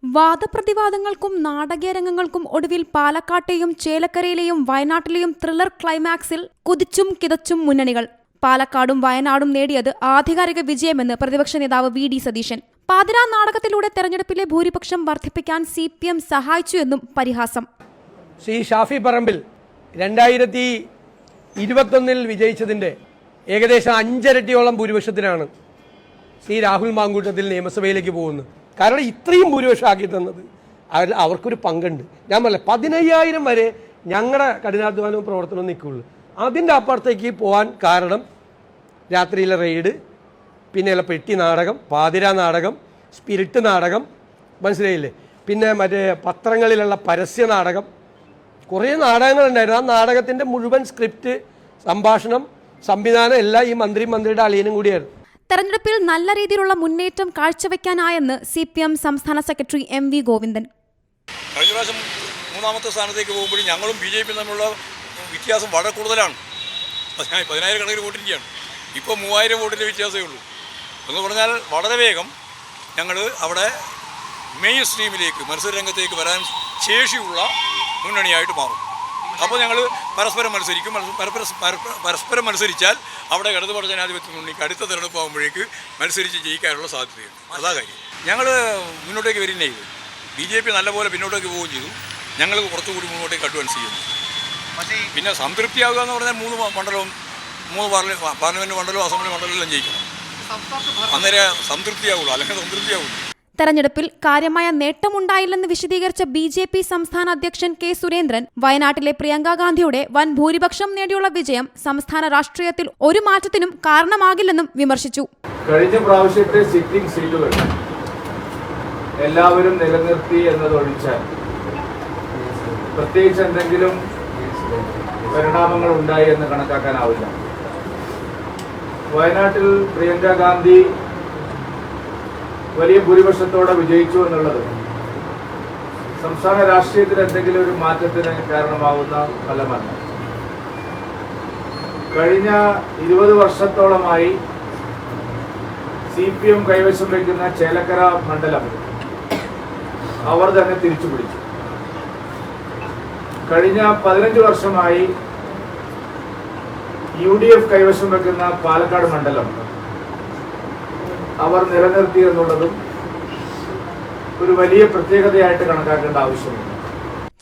വാദപ്രതിവാദങ്ങൾക്കും നാടകീയരംഗങ്ങൾക്കും ഒടുവിൽ പാലക്കാട്ടെയും ചേലക്കരയിലെയും വയനാട്ടിലെയും ത്രില്ലർ ക്ലൈമാക്സിൽ കുതിച്ചും കിതച്ചും മുന്നണികൾ. പാലക്കാടും വയനാടും നേടിയത് ആധികാരിക വിജയമെന്ന് പ്രതിപക്ഷ നേതാവ് വി ഡി സതീശൻ. പാതിരാ നാടകത്തിലൂടെ തെരഞ്ഞെടുപ്പിലെ ഭൂരിപക്ഷം വർദ്ധിപ്പിക്കാൻ CPM സഹായിച്ചു എന്നും പരിഹാസം. ശ്രീ ഷാഫി പറമ്പിൽ 2021 വിജയിച്ചതിൻ്റെ ഏകദേശം 5 ഇരട്ടിയോളം ഭൂരിപക്ഷത്തിനാണ് ശ്രീ രാഹുൽ മാങ്കൂട്ടത്തിൽ നിയമസഭയിലേക്ക് പോകുന്നത്. കാരണം ഇത്രയും ഭൂരിപക്ഷം ആക്കി തന്നത് അവർക്കൊരു പങ്കുണ്ട്. ഞാൻ പറഞ്ഞില്ല 15,000 വരെ ഞങ്ങളുടെ കഠിനാധ്വാനവും പ്രവർത്തനവും നിൽക്കുള്ളൂ. അതിൻ്റെ അപ്പുറത്തേക്ക് പോകാൻ കാരണം രാത്രിയിലെ റെയ്ഡ്, പിന്നെ പെട്ടി നാടകം, പാതിരാ നാടകം, സ്പിരിറ്റ് നാടകം, മനസ്സിലായില്ലേ, പിന്നെ മറ്റേ പത്രങ്ങളിലുള്ള പരസ്യ നാടകം, കുറേ നാടകങ്ങളുണ്ടായിരുന്നു. ആ നാടകത്തിൻ്റെ മുഴുവൻ സ്ക്രിപ്റ്റ്, സംഭാഷണം, സംവിധാനം എല്ലാം ഈ മന്ത്രിയുടെ അളിയനും കൂടിയായിരുന്നു. തെരഞ്ഞെടുപ്പിൽ നല്ല രീതിയിലുള്ള മുന്നേറ്റം കാഴ്ചവെക്കാനായെന്ന് CPM സംസ്ഥാന സെക്രട്ടറി MV ഗോവിന്ദൻ. കഴിഞ്ഞ പ്രാവശ്യം 3ാമത്തെ സ്ഥാനത്തേക്ക് പോകുമ്പോഴും ഞങ്ങളും BJP തമ്മിലുള്ള വ്യത്യാസം വളരെ കൂടുതലാണ്. 10,000 കണക്കിന് വോട്ടിരിക്കുകയാണ്. ഇപ്പോൾ 3,000 വോട്ടിൻ്റെ വ്യത്യാസമേ ഉള്ളൂ. എന്ന് പറഞ്ഞാൽ വളരെ വേഗം ഞങ്ങൾ അവിടെ മെയിൻ സ്ട്രീമിലേക്ക്, മത്സരരംഗത്തേക്ക് വരാൻ ശേഷിയുള്ള മുന്നണിയായിട്ട് മാറും. അപ്പോൾ ഞങ്ങൾ പരസ്പരം മത്സരിക്കും. പരസ്പരം മത്സരിച്ചാൽ അവിടെ ഇടതുപക്ഷ ജനാധിപത്യ മുന്നണിക്ക് അടുത്ത തിരഞ്ഞെടുപ്പാകുമ്പോഴേക്ക് മത്സരിച്ച് ജയിക്കാനുള്ള സാധ്യതയുണ്ട്. അതാ കാര്യം. ഞങ്ങൾ മുന്നോട്ടേക്ക് വരുന്നേ ചെയ്തു. BJP നല്ലപോലെ പിന്നോട്ടേക്ക് പോവുകയും ചെയ്തു. ഞങ്ങൾ കുറച്ചുകൂടി മുന്നോട്ടേക്ക് അഡ്വാൻസ് ചെയ്യുന്നു. പിന്നെ സംതൃപ്തിയാകുക എന്ന് പറഞ്ഞാൽ 3 പാർലമെൻറ്റ് മണ്ഡലവും അസംബ്ലി മണ്ഡലമെല്ലാം ജയിക്കണം. അന്നേരം സംതൃപ്തിയാവുള്ളൂ, അല്ലെങ്കിൽ സംതൃപ്തിയാവുള്ളൂ. തെരഞ്ഞെടുപ്പിൽ കാര്യമായ നേട്ടമുണ്ടായില്ലെന്ന് വിശദീകരിച്ച BJP സംസ്ഥാന അധ്യക്ഷൻ K സുരേന്ദ്രൻ, വയനാട്ടിലെ പ്രിയങ്ക ഗാന്ധിയുടെ വൻ ഭൂരിപക്ഷം നേടിയുള്ള വിജയം സംസ്ഥാന രാഷ്ട്രീയത്തിൽ ഒരു മാറ്റത്തിനും കാരണമാകില്ലെന്നും വിമർശിച്ചു. കഴിഞ്ഞ പ്രാവശ്യത്തെ സിറ്റിംഗ് സീറ്റുകൾ എല്ലാവരും നിലനിർത്തി എന്നതൊഴിച്ചാൽ പ്രത്യേകിച്ച് എന്തെങ്കിലും പരിണാമങ്ങൾ ഉണ്ടായി എന്ന് കണക്കാക്കാനാവില്ല. വയനാട്ടിൽ പ്രിയങ്ക ഗാന്ധി വലിയ ഭൂരിപക്ഷത്തോടെ വിജയിച്ചു എന്നുള്ളത് സംസ്ഥാന രാഷ്ട്രീയത്തിൽ എന്തെങ്കിലും ഒരു മാറ്റത്തിന് കാരണമാകുന്ന ഫലമല്ല. കഴിഞ്ഞ 20 വർഷത്തോളമായി CPM കൈവശം വയ്ക്കുന്ന ചേലക്കര മണ്ഡലം അവർ തന്നെ തിരിച്ചുപിടിച്ചു. കഴിഞ്ഞ 15 വർഷമായി UDF കൈവശം വയ്ക്കുന്ന പാലക്കാട് മണ്ഡലം അവർ നിലനിർത്തി എന്നുള്ളതും ഒരു വലിയ പ്രത്യേകതയായിട്ട് കണക്കാക്കേണ്ട ആവശ്യമില്ല.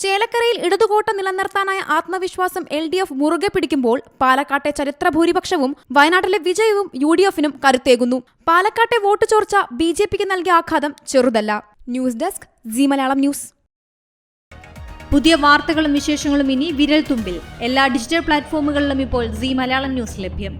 ചേലക്കരയിൽ ഇടതുകോട്ട നിലനിർത്താനായ ആത്മവിശ്വാസം LDF മുറുകെ പിടിക്കുമ്പോൾ പാലക്കാട്ടെ ചരിത്ര ഭൂരിപക്ഷവും വയനാട്ടിലെ വിജയവും UDF-നും കരുത്തേകുന്നു. പാലക്കാട്ടെ വോട്ട് ചോർച്ച BJP-ക്ക് നൽകിയ ആഘാതം ചെറുതല്ല. News desk G Malayalam news. പുതിയ വാർത്തകളും വിശേഷങ്ങളും ഇനി വിരൽ തുമ്പിൽ. എല്ലാ ഡിജിറ്റൽ പ്ലാറ്റ്ഫോമുകളിലും ഇപ്പോൾ ജി മലയാളം ന്യൂസ് ലഭ്യം.